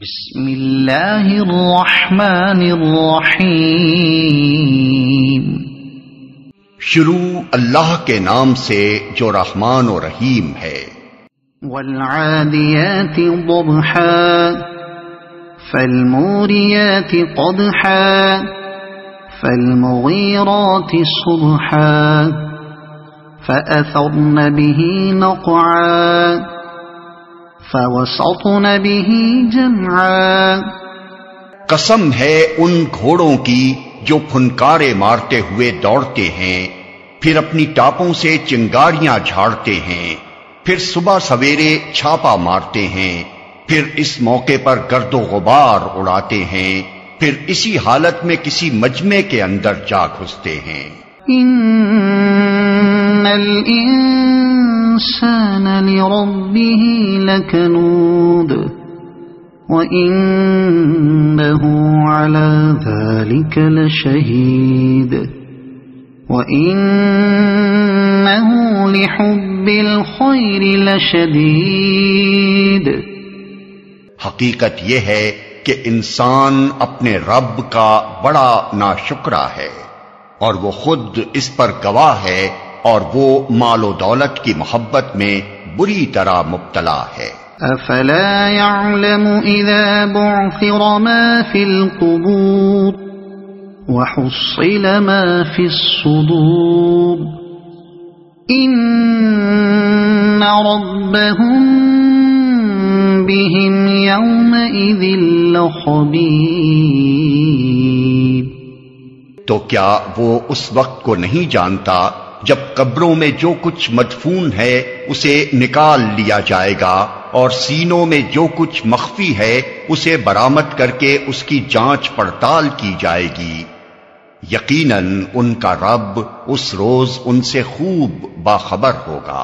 بسم اللہ الرحمن الرحیم۔ شروع اللہ کے نام سے جو رحمان و رحیم ہے۔ والعادیات ضبحا فالموریات قدحا فالمغیرات صبحا فأثرن به نقعا فوسطن به جمعا۔ قسم ہے ان گھوڑوں کی جو پھنکارے مارتے ہوئے دوڑتے ہیں، پھر اپنی ٹاپوں سے چنگاریاں جھاڑتے ہیں، پھر صبح سویرے چھاپا مارتے ہیں، پھر اس موقع پر گرد و غبار اڑاتے ہیں، پھر اسی حالت میں کسی مجمع کے اندر جا گھستے ہیں۔ ان الانسان لربه لکنود وانه على ذلك لشهید وانه لحب الخير لشدید۔ حقیقت یہ ہے کہ انسان اپنے رب کا بڑا ناشکرا ہے، اور وہ خود اس پر گواہ ہے، اور وہ مال و دولت کی محبت میں بری طرح مبتلا ہے۔ افلا يعلم اذا بعثر ما في القبور وحصل ما في الصدور ان ربهم بهم يومئذ لخبير۔ تو کیا وہ اس وقت کو نہیں جانتا جب قبروں میں جو کچھ مدفون ہے اسے نکال لیا جائے گا، اور سینوں میں جو کچھ مخفی ہے اسے برآمد کر کے اس کی جانچ پڑتال کی جائے گی۔ یقیناً ان کا رب اس روز ان سے خوب باخبر ہوگا۔